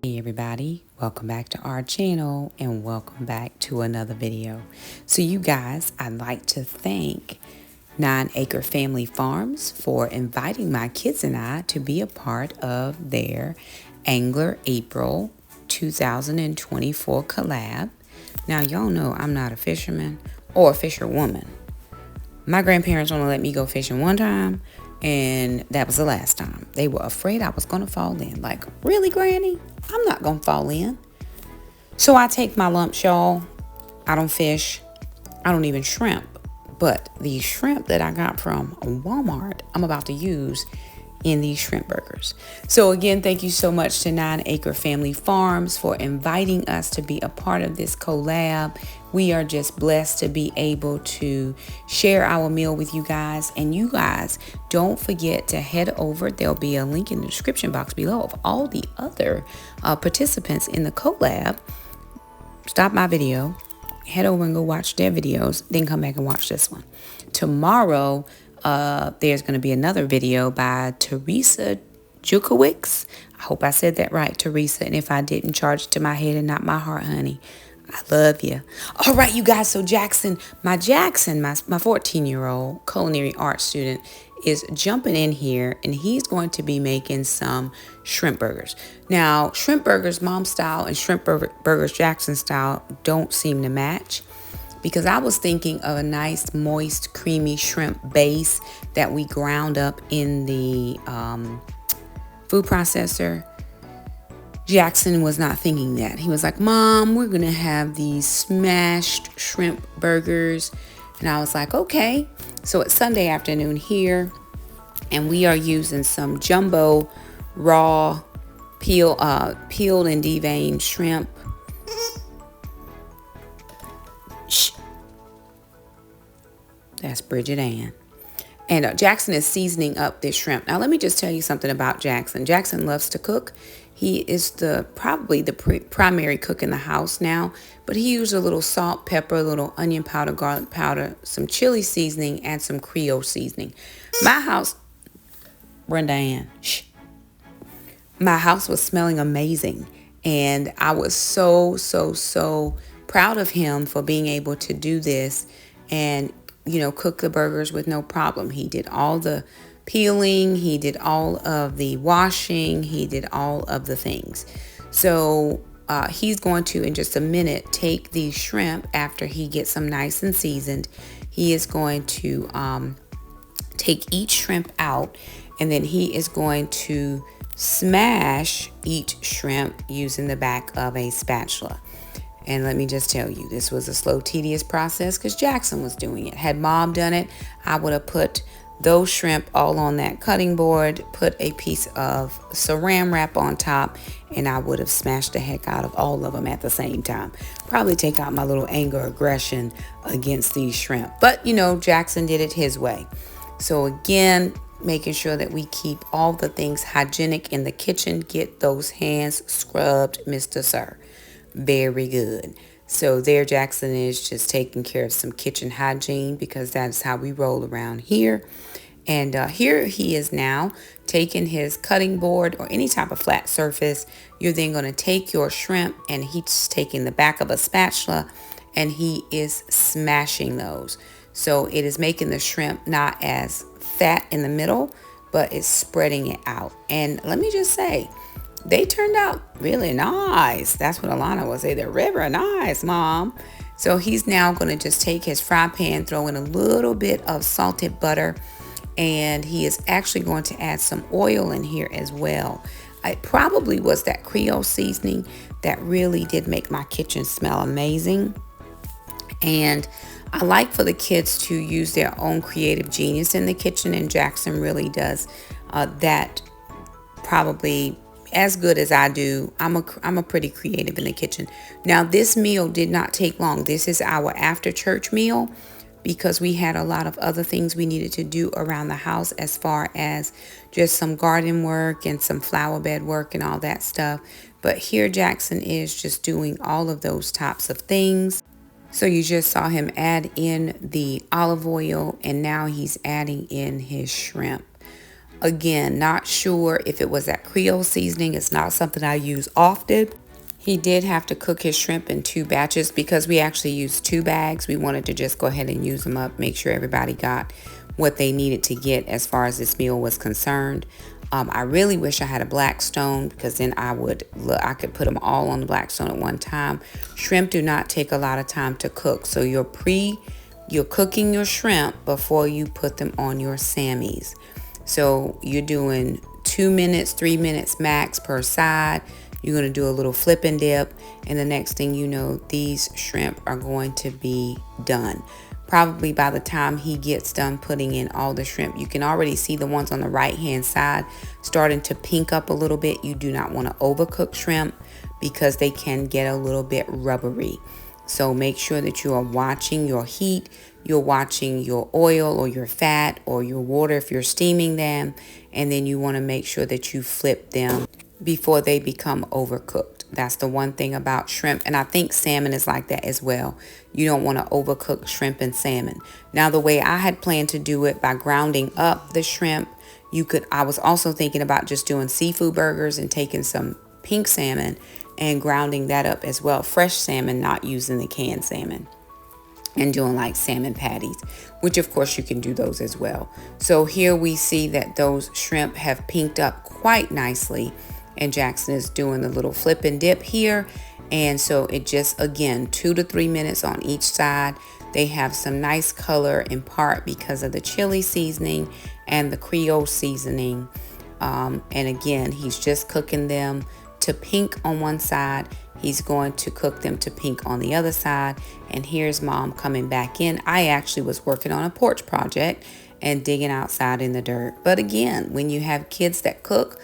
Hey everybody, welcome back to our channel and welcome back to another video. So you guys, I'd like to thank 9 Acre Family Farms for inviting my kids and I to be a part of their AnglerApril 2024 collab. Now y'all know I'm not a fisherman or a fisherwoman. My grandparents only let me go fishing one time, and that was the last time. They were afraid I was going to fall in. Like, really, Granny? I'm not going to fall in. So I take my lump shawl. I don't fish. I don't even shrimp. But the shrimp that I got from Walmart, I'm about to use in these shrimp burgers. So again, thank you so much to 9 Acre Family Farms for inviting us to be a part of this collab. We are just blessed to be able to share our meal with you guys. And you guys, don't forget to head over. There'll be a link in the description box below of all the other participants in the collab. Stop my video, head over and go watch their videos, then come back and watch this one. Tomorrow, there's going to be another video by Teresa Jukowicz. I hope I said that right, Teresa. And if I didn't, charge it to my head and not my heart, honey. I love you. All right, you guys. So my 14-year-old culinary arts student is jumping in here, and he's going to be making some shrimp burgers. Now, shrimp burgers mom style and shrimp burgers Jackson style don't seem to match, because I was thinking of a nice, moist, creamy shrimp base that we ground up in the food processor. Jackson was not thinking that. He was like, Mom, we're going to have these smashed shrimp burgers. And I was like, okay. So it's Sunday afternoon here, and we are using some jumbo raw peeled and deveined shrimp. Shh. That's Bridget Ann. And Jackson is seasoning up this shrimp. Now, let me just tell you something about Jackson. Jackson loves to cook. He is probably the primary cook in the house now. But he used a little salt, pepper, a little onion powder, garlic powder, some chili seasoning, and some Creole seasoning. My house, Brenda Ann, shh. My house was smelling amazing. And I was so proud of him for being able to do this and, cook the burgers with no problem. He did all the peeling, he did all of the washing, he did all of the things. So he's going to, in just a minute, take the shrimp after he gets them nice and seasoned. He is going to take each shrimp out, and then he is going to smash each shrimp using the back of a spatula. And let me just tell you, this was a slow, tedious process because Jackson was doing it. Had Mom done it, I would have put those shrimp all on that cutting board, put a piece of saran wrap on top, and I would have smashed the heck out of all of them at the same time. Probably take out my little anger, aggression against these shrimp. But, Jackson did it his way. So again, making sure that we keep all the things hygienic in the kitchen. Get those hands scrubbed, Mr. Sir. Very good. So there Jackson is just taking care of some kitchen hygiene, because that's how we roll around here. And here he is now taking his cutting board or any type of flat surface. You're then going to take your shrimp, and he's taking the back of a spatula and he is smashing those. So it is making the shrimp not as fat in the middle, but it's spreading it out. And let me just say, they turned out really nice. That's what Alana would say. They're really nice, Mom. So he's now going to just take his fry pan, throw in a little bit of salted butter, and he is actually going to add some oil in here as well. It probably was that Creole seasoning that really did make my kitchen smell amazing. And I like for the kids to use their own creative genius in the kitchen, and Jackson really does that probably as good as I do. I'm a pretty creative in the kitchen. Now, this meal did not take long. This is our after church meal, because we had a lot of other things we needed to do around the house, as far as just some garden work and some flower bed work and all that stuff. But here Jackson is just doing all of those types of things. So you just saw him add in the olive oil, and now he's adding in his shrimp. Again, not sure if it was that Creole seasoning. It's not something I use often. He did have to cook his shrimp in 2 batches because we actually used 2 bags. We wanted to just go ahead and use them up, make sure everybody got what they needed to get as far as this meal was concerned. I really wish I had a Blackstone because then I could put them all on the Blackstone at one time. Shrimp do not take a lot of time to cook, so you're cooking your shrimp before you put them on your Sammies. So you're doing 2 minutes, 3 minutes max per side. You're going to do a little flip and dip, and the next thing you know, these shrimp are going to be done. Probably by the time he gets done putting in all the shrimp, you can already see the ones on the right hand side starting to pink up a little bit. You do not want to overcook shrimp because they can get a little bit rubbery. So make sure that you are watching your heat, you're watching your oil or your fat or your water if you're steaming them, and then you want to make sure that you flip them before they become overcooked. That's the one thing about shrimp, and I think salmon is like that as well. You don't want to overcook shrimp and salmon. Now, the way I had planned to do it by grounding up the shrimp, I was also thinking about just doing seafood burgers and taking some pink salmon and grounding that up as well. Fresh salmon, not using the canned salmon, and doing like salmon patties, which of course you can do those as well. So here we see that those shrimp have pinked up quite nicely, and Jackson is doing the little flip and dip here. And so it just, again, 2 to 3 minutes on each side. They have some nice color in part because of the chili seasoning and the Creole seasoning. And again, he's just cooking them to pink on one side. He's going to cook them to pink on the other side. And here's Mom coming back in. I actually was working on a porch project and digging outside in the dirt. But again, when you have kids that cook,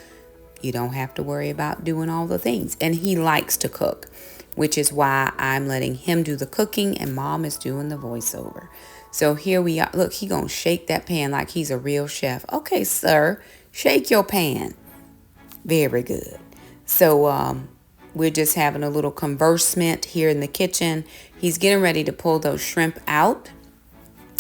you don't have to worry about doing all the things. And he likes to cook, which is why I'm letting him do the cooking and Mom is doing the voiceover. So here we are. Look, he gonna shake that pan like he's a real chef. Okay, sir, shake your pan. Very good. So we're just having a little conversement here in the kitchen. He's getting ready to pull those shrimp out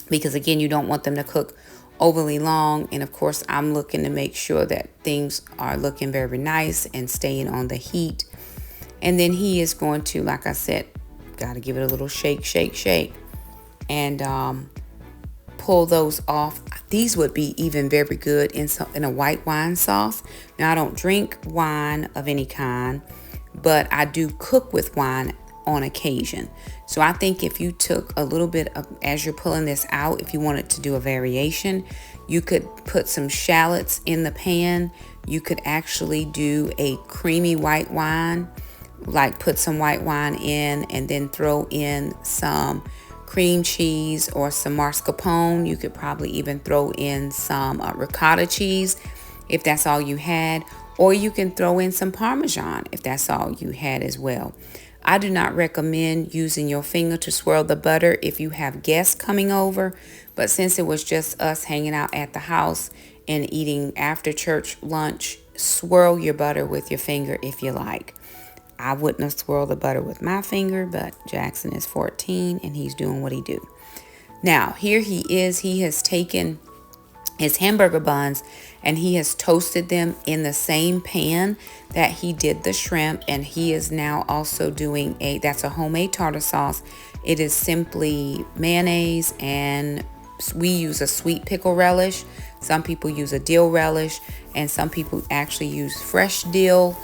because, again, you don't want them to cook overly long. And of course, I'm looking to make sure that things are looking very nice and staying on the heat. And then he is going to, like I said, got to give it a little shake, shake, shake, and pull those off. These would be even very good in a white wine sauce. Now, I don't drink wine of any kind, but I do cook with wine on occasion. So I think if you took a little bit of, as you're pulling this out, if you wanted to do a variation, you could put some shallots in the pan. You could actually do a creamy white wine, like put some white wine in and then throw in some cream cheese or some mascarpone. You could probably even throw in some ricotta cheese if that's all you had, or you can throw in some Parmesan if that's all you had as well. I do not recommend using your finger to swirl the butter if you have guests coming over, but since it was just us hanging out at the house and eating after church lunch, swirl your butter with your finger if you like. I wouldn't have swirled the butter with my finger, but Jackson is 14 and he's doing what he do. Now, here he is. He has taken his hamburger buns and he has toasted them in the same pan that he did the shrimp, and he is now also doing that's a homemade tartar sauce. It is simply mayonnaise, and we use a sweet pickle relish. Some people use a dill relish, and some people actually use fresh dill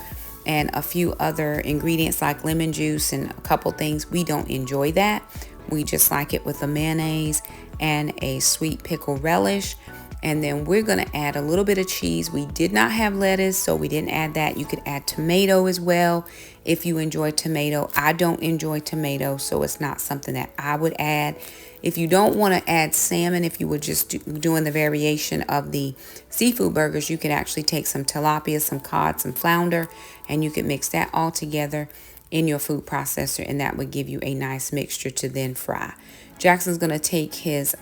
and a few other ingredients like lemon juice and a couple things. We don't enjoy that. We just like it with a mayonnaise and a sweet pickle relish. And then we're going to add a little bit of cheese. We did not have lettuce, so we didn't add that. You could add tomato as well if you enjoy tomato. I don't enjoy tomato, so it's not something that I would add. If you don't want to add salmon, if you were just doing the variation of the seafood burgers, you could actually take some tilapia, some cod, some flounder, and you could mix that all together in your food processor, and that would give you a nice mixture to then fry. Jackson's going to take his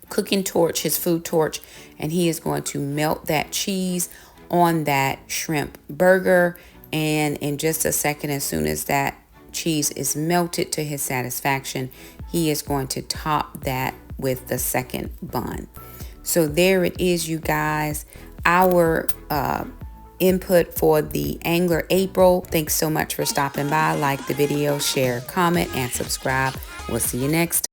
cooking torch, his food torch, and he is going to melt that cheese on that shrimp burger. And in just a second, as soon as that cheese is melted to his satisfaction, he is going to top that with the second bun. So there it is, you guys. Our input for the AnglerApril. Thanks so much for stopping by. Like the video, share, comment, and subscribe. We'll see you next time.